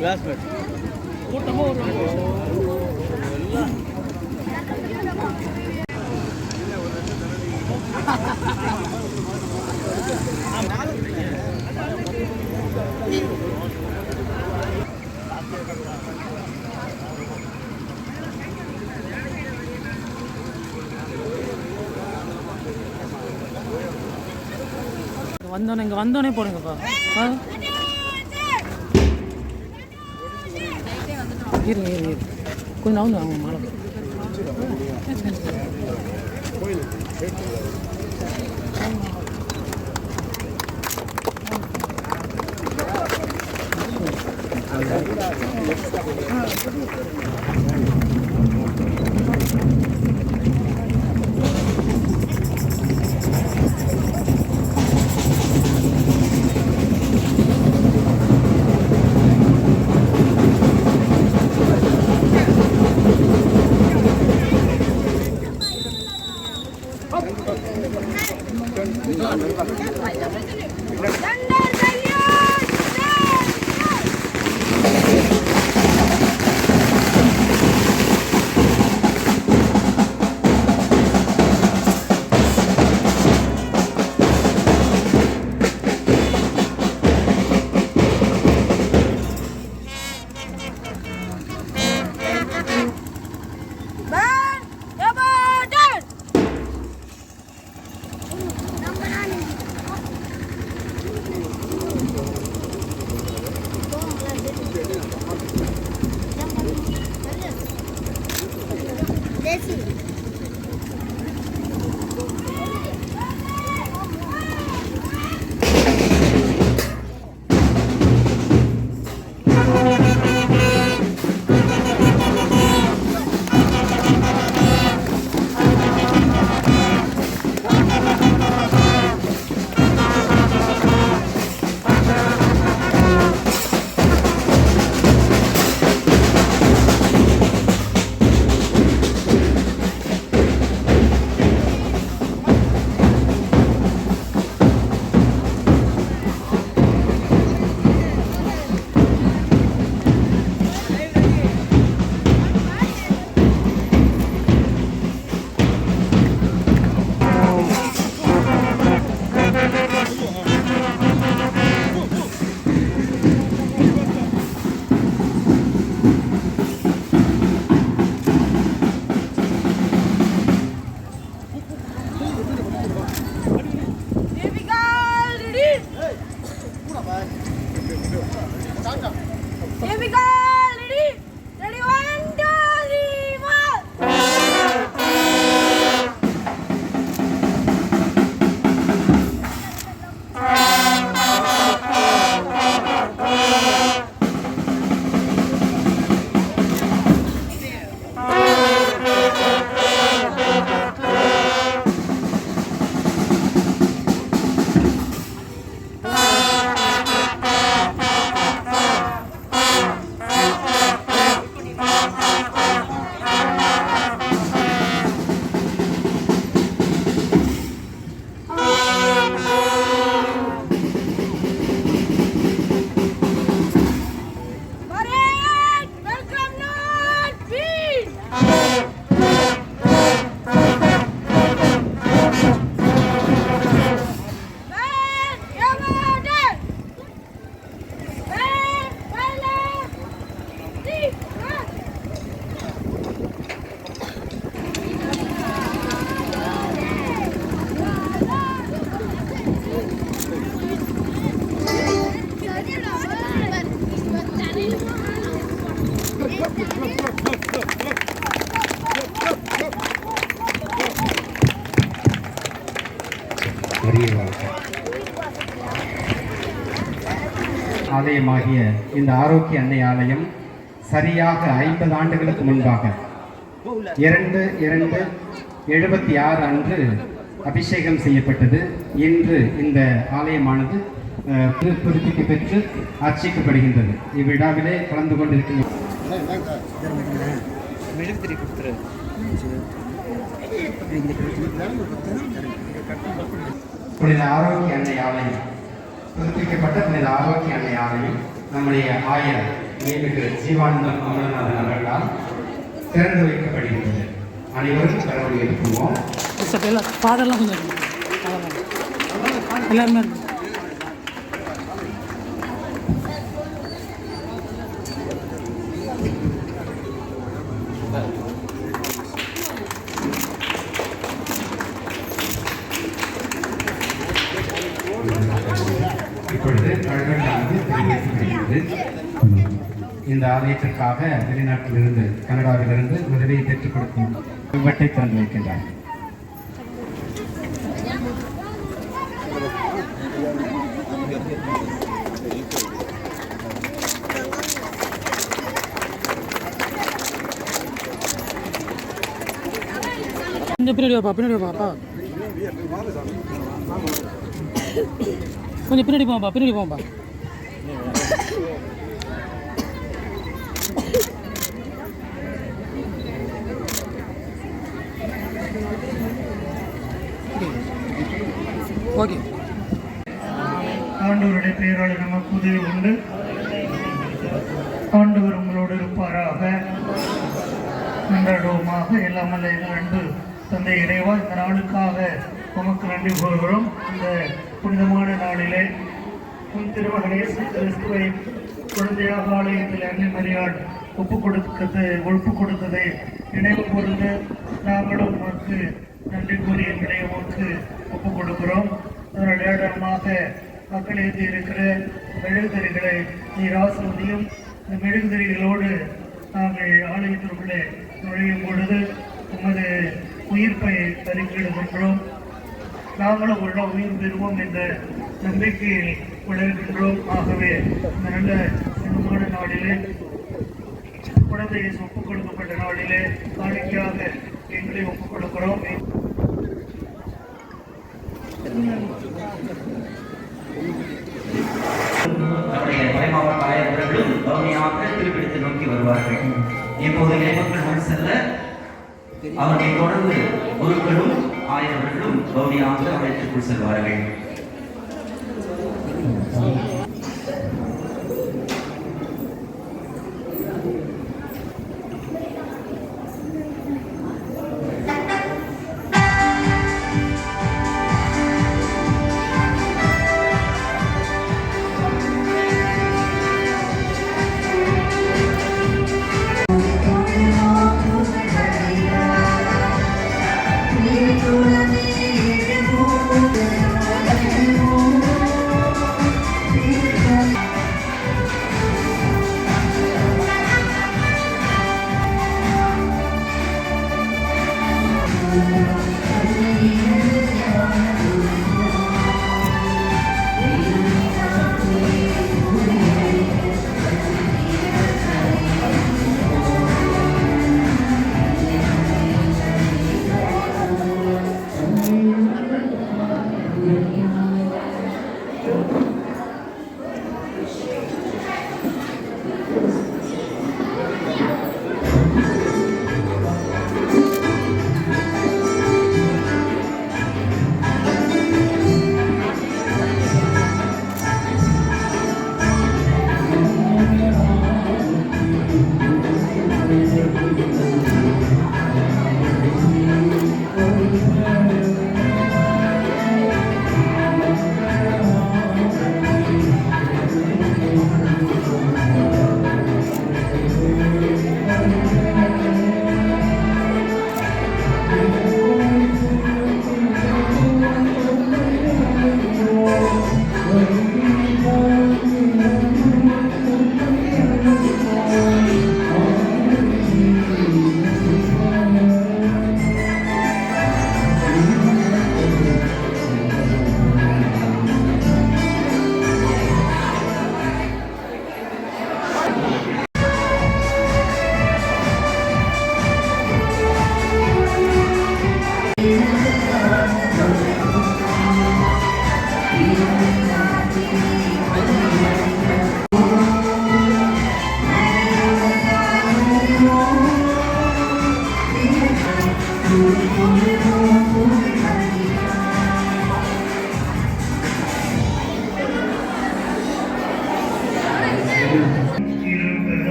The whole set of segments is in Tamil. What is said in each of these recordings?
கிளாஸ்மேட் கூட்டமாக வந்தோடனே இங்கே வந்தோடனே போடுங்கப்பா. இருங்க இருங்க கொஞ்சம் நவுங்க அவங்க மாலை ஆலயமாகிய இந்த ஆரோக்கிய அன்னை ஆலயம் சரியாக 50 ஆண்டுகளுக்கு முன்பாக 2/2/76 அன்று அபிஷேகம் செய்யப்பட்டது. இன்று இந்த ஆலயமானது புதுப்பிக்க பெற்று அர்ச்சிக்கப்படுகின்றது. இவ்விழாவிலே கலந்து கொண்டிருக்கின்ற புனித ஆரோக்கிய அன்னை ஆலயம், புதுப்பிக்கப்பட்ட புனித ஆரோக்கிய அன்னை ஆலயம் நம்முடைய ஆயர் மேலுக்கு ஜீவானந்தம் அமலநாதன் அவர்களால் திறந்து வைக்கப்படுகிறது. அனைவரும் கடவுளை எழுப்புவோம். எல்லாம் பாடலாம் கொஞ்சம் பாடலாம் எல்லாருமே இப்பொழுது கல்வெட்டானது தெரிவிக்கப்படுகிறது. இந்த ஆலயத்திற்காக வெளிநாட்டிலிருந்து கனடாவிலிருந்து உதவியை பெற்றுக் கொடுக்கும் கல்வெட்டை திறந்து வைக்கின்றார். கொஞ்சம் பின்னாடி வாப்பா கொஞ்சம் பின்னாடி போப்பா ஓகே. ஆண்டவருடைய பெயரால் நமக்கு உதவி உண்டு. ஆண்டவர் உங்களோடு இருப்பாராக. நன்றாடுவோமாக. எல்லாம் அல்ல எங்கள் அன்பு தந்தை இறைவா, இந்த நாளுக்காக உமக்கு நன்றி கூறுகிறோம். இந்த புனிதமான நாளிலே உன் திருமகன் இயேசு கிறிஸ்துவை குழந்தையாக ஆலயத்தில் அன்னை மரியாள் ஒப்பு கொடுத்ததை நினைவு கூர்ந்து நாங்களும் உமக்கு நன்றி கூறி எங்களை உமக்கு ஒப்புக் கொடுக்கிறோம். அதனால் ஏடமாக மக்கள் ஏற்றி இருக்கிற மெழுகுதிரிகளை நீர் ஆசிர்வதியும். இந்த மெழுகுதிரிகளோடு நாங்கள் ஆலயத்திற்குள்ளே நுழையும் பொழுது உமது உயிர்ப்பை அறிக்கையிடுகின்றோம். நாங்களும் உள்ள உயிர் பெறுவோம் என்ற நம்பிக்கையில் உணர்கின்றோம். ஆகவே இந்த நல்ல சிறப்பான நாளிலே குழந்தையை ஒப்புக் கொடுக்கப்பட்ட நாளிலே காணிக்கையாக எங்களை ஒப்புக் கொடுக்கிறோம். நம்முடைய மறைமாவட்ட ஆயர்களும் கவனியாக திருப்பிடத்தை நோக்கி வருவார்கள். இப்போது இறைமக்கள் முன் செல்ல அவர்களை தொடர்ந்து குருக்களும் ஆயர்களும் கவனியாக ஆலயத்திற்குள் செல்வார்கள்.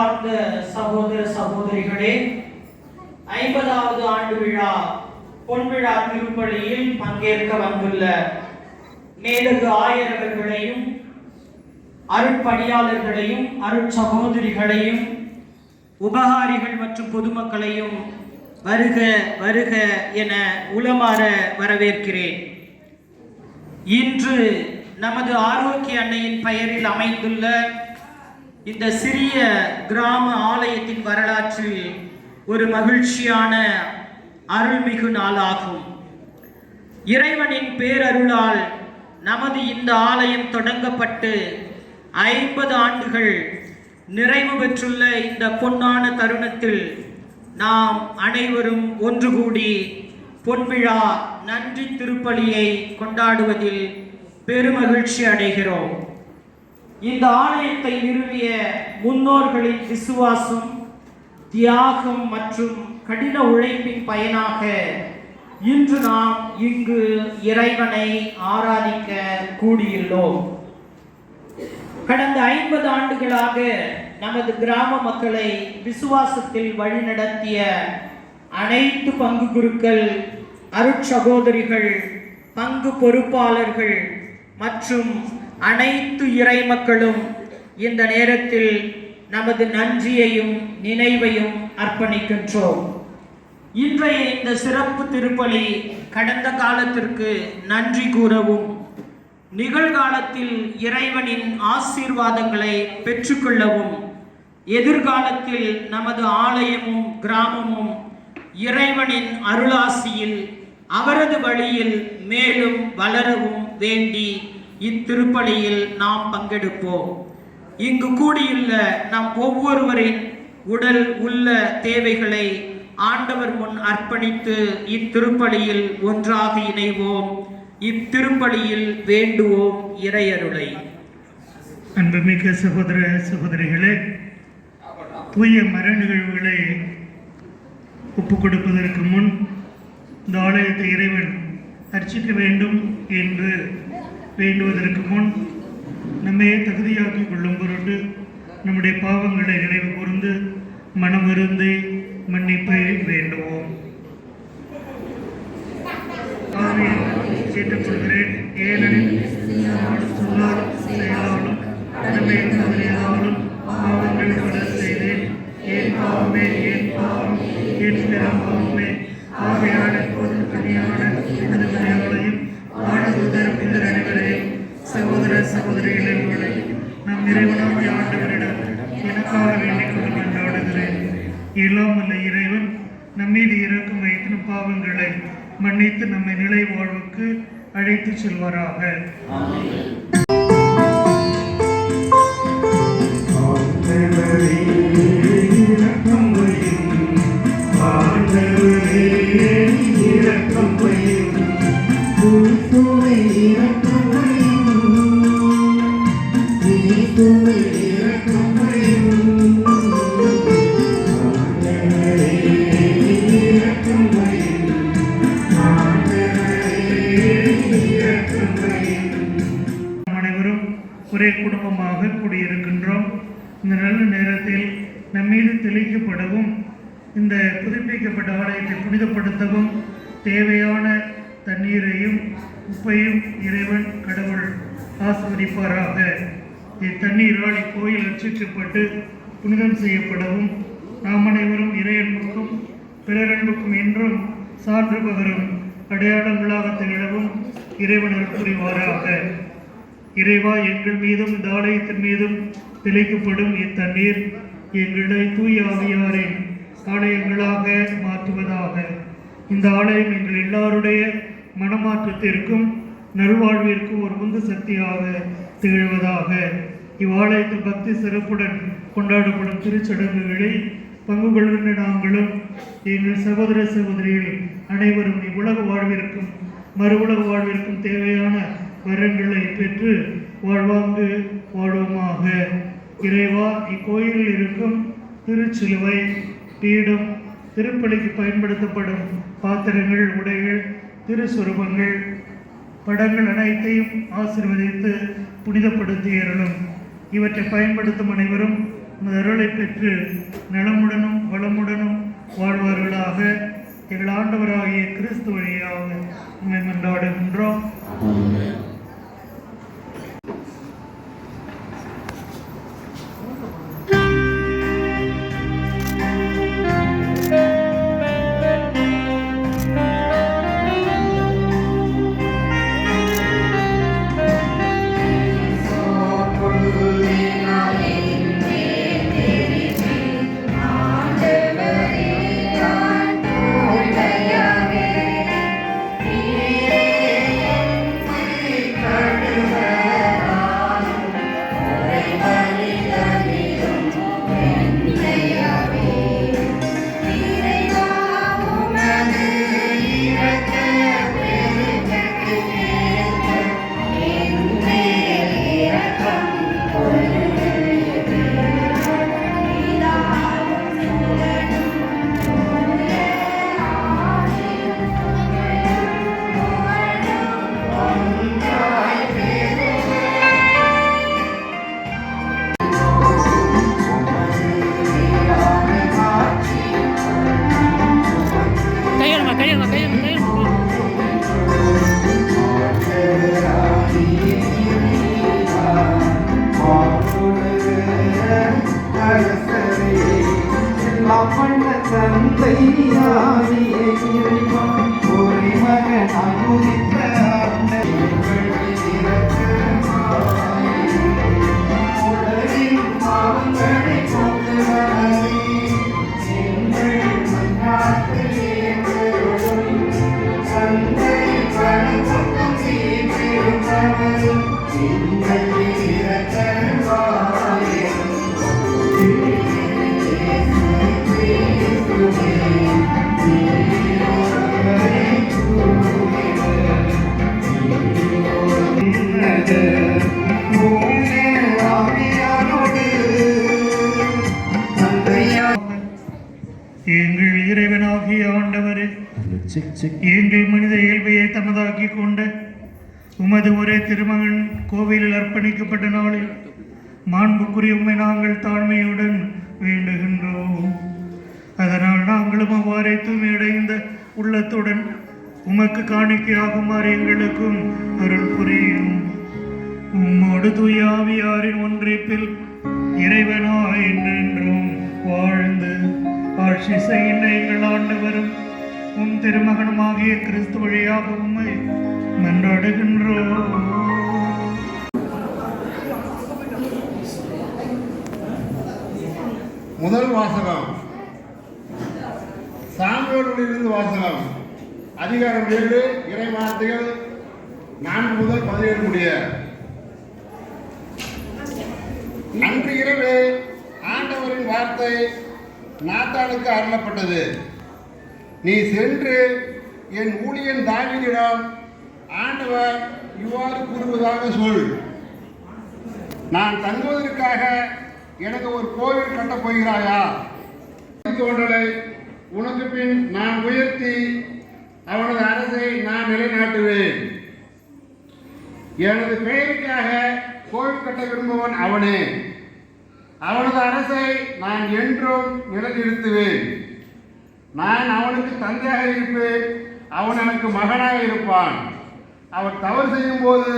அன்பார்ந்த சகோதர சகோதரிகளே, 50வது ஆண்டு விழா பொன்விழா திருப்பலியில் பங்கேற்க வந்துள்ள மேலகு ஆயரவர்களையும் அருட்பணியாளர்களையும் அருட்சகோதரிகளையும் உபகாரிகள் மற்றும் பொதுமக்களையும் வருக வருக என உளமாற வரவேற்கிறேன். இன்று நமது ஆரோக்கிய அன்னையின் பெயரில் அமைந்துள்ள இந்த சிறிய கிராம ஆலயத்தின் வரலாற்றில் ஒரு மகிழ்ச்சியான அருள்மிகு நாளாகும். இறைவனின் பேரருளால் நமது இந்த ஆலயம் தொடங்கப்பட்டு 50 ஆண்டுகள் நிறைவு பெற்றுள்ள இந்த பொன்னான தருணத்தில் நாம் அனைவரும் ஒன்று கூடி பொன்விழா நன்றி திருப்பலியை கொண்டாடுவதில் பெருமகிழ்ச்சி அடைகிறோம். இந்த ஆலயத்தை நிறுவிய முன்னோர்களின் விசுவாசம், தியாகம் மற்றும் கடின உழைப்பின் பயனாக இன்று நாம் இங்கு இறைவனை ஆராதிக்க கூடியுள்ளோம். கடந்த 50 ஆண்டுகளாக நமது கிராம மக்களை விசுவாசத்தில் வழிநடத்திய அனைத்து பங்கு குருக்கள், அருட்சகோதரிகள், பங்கு பொறுப்பாளர்கள் மற்றும் அனைத்து இறை மக்களும் இந்த நேரத்தில் நமது நன்றியையும் நினைவையும் அர்ப்பணிக்கின்றோம். இன்றைய இந்த சிறப்பு திருப்பலி கடந்த காலத்திற்கு நன்றி கூறவும், நிகழ்காலத்தில் இறைவனின் ஆசீர்வாதங்களை பெற்றுக்கொள்ளவும், எதிர்காலத்தில் நமது ஆலயமும் கிராமமும் இறைவனின் அருளாசியில் அவரது வழியில் மேலும் வளரவும் வேண்டி இத்திருப்பலியில் நாம் பங்கெடுப்போம். இங்கு கூடியுள்ள நம் ஒவ்வொருவரின் உடல் உள்ள தேவைகளை ஆண்டவர் முன் அர்ப்பணித்து இத்திருப்பலியில் ஒன்றாக இணைவோம். இத்திருப்பலியில் வேண்டுவோம் இறையருளை. அன்புமிக்க சகோதர சகோதரிகளே, தூய மர நிகழ்வுகளை ஒப்புக் கொடுப்பதற்கு முன் இந்த ஆலயத்தை இறைவன் அர்ச்சிக்க வேண்டும் என்று வேண்டுவதற்கு முன் நம்மையே தகுதியாக்கிக் கொள்ளும் பொருட்டு நம்முடைய பாவங்களை நினைவு கூர்ந்து மனமிருந்து மன்னிப்பை வேண்டுவோம். கேட்டுக்கொள்கிறேன். ஏனெனில் சொல்லாலும் செயலாலும் கடமையாலும் பாவங்கள் பல செய்தேன். ஏன் பாவமே, ஏன் பாவம், ஏன் பாவமே. ஆவியான கனியான விடுதலையாளையும் ஆண்டவரும் இந்த அனைவரையும் சகோதர சகோதரிகளை நம் இறைவனாகிய ஆண்டவரிடம் எனக்காக வேண்டிக் கொண்டு கொண்டாடுகிறேன். எல்லாம் வல்ல இறைவன் நம்மீது இறக்கும் வைத்து பாவங்களை மன்னித்து நம்மை நிலை வாழ்வுக்கு அழைத்து செல்வாராக. அனைவரும் ஒரே குடும்பமாக கூடியிருக்கின்றோம். இந்த நல்ல நேரத்தில் நம்மீது தெளிக்கப்படவும், இந்த புதுப்பிக்கப்பட்ட ஆலயத்தை புனிதப்படுத்தவும் தேவையான தண்ணீரையும் உப்பையும் இறைவன் கடவுள் ஆசீர்வதிப்பாராக. இத்தண்ணீரால் இக்கோயில் அர்ச்சிக்கப்பட்டு புனிதம் செய்யப்படவும், நாம் அனைவரும் இறையன்புக்கும் பிறரன்புக்கும் என்றும் சான்று பகரும் அடையாளங்களாக திகழவும் இறைவன் அருள் புரிவாராக. இறைவா, எங்கள் மீதும் இந்த ஆலயத்தின் மீதும் தெளிக்கப்படும் இத்தண்ணீர் எங்களை தூய ஆவியாரின் ஆலயங்களாக மாற்றுவதாக. இந்த ஆலயம் எங்கள் எல்லாருடைய மனமாற்றத்திற்கும் நல்வாழ்விற்கும் ஒரு உந்து சக்தியாக திகழ்வதாக. இவ்வாலயத்தில் பக்தி சிறப்புடன் கொண்டாடப்படும் திருச்சடங்குகளில் பங்கு கொள்கின்ற நாங்களும் எங்கள் சகோதர சகோதரிகள் அனைவரும் இவ்வுலக வாழ்விற்கும் மறு உலக வாழ்விற்கும் தேவையான வரங்களை பெற்று வாழ்வாங்கு வாழ்வோமாக. இறைவா, இக்கோயிலில் இருக்கும் திருச்சிலுவை, பீடம், திருப்பலிக்கு பயன்படுத்தப்படும் பாத்திரங்கள், உடைகள், திருசுரூபங்கள், படங்கள் அனைத்தையும் ஆசீர்வதித்து புனிதப்படுத்தி அருளும். இவற்றை பயன்படுத்தும் அனைவரும் அருளை பெற்று நலமுடனும் வளமுடனும் வாழ்வார்களாக. எங்கள் ஆண்டவராகிய கிறிஸ்து வழியாக உண்மை மன்றாடுகின்றோம். எங்கள் இறைவனாகிய ஆண்டவரே, எங்கள் மனித இயல்பையை தமதாக்கி கொண்ட உமது ஒரே திருமகன் கோவிலில் அர்ப்பணிக்கப்பட்ட நாளில் மாண்புக்குரிய உம்மை நாங்கள் தாழ்மையுடன் வேண்டுகின்றோம். அதனால் நாங்களும் அவ்வாறே தூய்மையடைந்த உள்ளத்துடன் உமக்கு காணிக்கையாகுமாறு எங்களுக்கும் அருள் புரியும். உம்மோடு தூய ஆவியாரின் ஒன்றிப்பில் இறைவனாய் என்றென்றும் வாழ்ந்து ஆட்சி செய்கின்ற எங்கள் ஆண்டவரும் உம் திருமகனுமாகிய கிறிஸ்து வழியாக உம்மை மன்றாடுகின்றோம். முதல் வாசகம் சாமுவேலிலிருந்து வாசகம். அதிகாரம் 7, இறை வார்த்தைகள் 4 முதல் 17 முடிய. அன்று இரவு ஆண்டவரின் வார்த்தை நாத்தானுக்கு அருளப்பட்டது. நீ சென்று என் ஊழியன் தாவீதிடம் ஆண்டவர் இவ்வாறு கூறுவதாக சொல். நான் தங்குவதற்காக எனக்கு ஒரு கோவில் கட்டப் போகிறாயா? தோன்றலை உனக்கு பின் நான் உயர்த்தி அவனது அரசை நான் நிலைநாட்டுவேன். எனது பெயருக்காக கோவில் கட்ட விரும்புவன் அவனே. அவனது அரசை நான் என்றும் நிலைநிறுத்துவேன். நான் அவனுக்கு தந்தையாக இருப்பேன், அவன் எனக்கு மகனாக இருப்பான். அவன் தவறு செய்யும் போது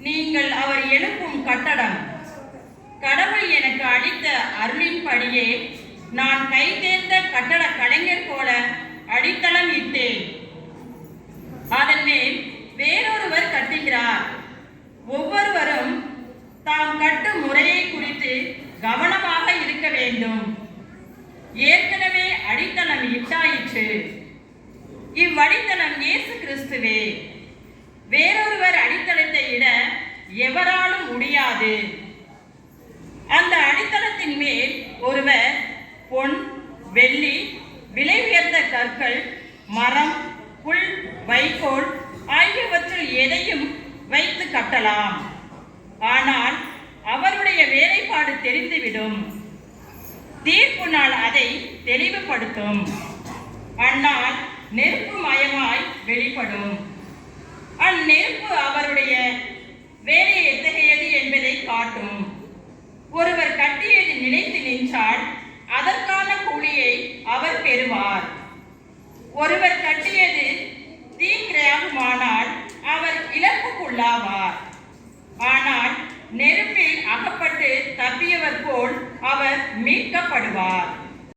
நீங்கள் அவர் எழுப்பும் கட்டடம். கடவுள் எனக்கு அளித்த அருளின்படியே நான் கைதேர்ந்த கட்டட கலைஞர் போல அடித்தளம் இட்டேன். அதன் மேல் வேறொருவர் கட்டுகிறார். ஒவ்வொருவரும் தாம் கட்டும் முறையை குறித்து கவனமாக இருக்க வேண்டும். ஏற்கனவே அடித்தளம் இட்டாயிற்று. இவ்வடித்தளம் இயேசு கிறிஸ்துவே. வேறொருவர் அடித்தளத்தை இட எவராலும் முடியாது. அந்த அடித்தளத்தின் மேல் ஒருவர் பொன், வெள்ளி, விலை உயர்ந்த கற்கள், மரம், புல், வைக்கோல் ஆகியவற்றில் எதையும் வைத்து கட்டலாம். ஆனால் அவருடைய வேலைப்பாடு தெரிந்துவிடும். தீர்ப்பு நாள் அதை தெளிவுபடுத்தும். அந்நாள் நெருப்பு மயமாய் வெளிப்படும். அந்நெருப்பு அவருடைய வேலை எத்தகையது என்பதை காட்டும். ஒருவர் கட்டியது நிலைத்து நின்றால் அதற்கான கூலியை அவர் பெறுவார். ஒருவர் கட்டியது தீங்கிரையாகுமானால் அவர் இழப்புக்குள்ளாவார். ஆனால் நெருப்பில் அகப்பட்டு தப்பியவர் போல் அவர் மீட்கப்படுவார்.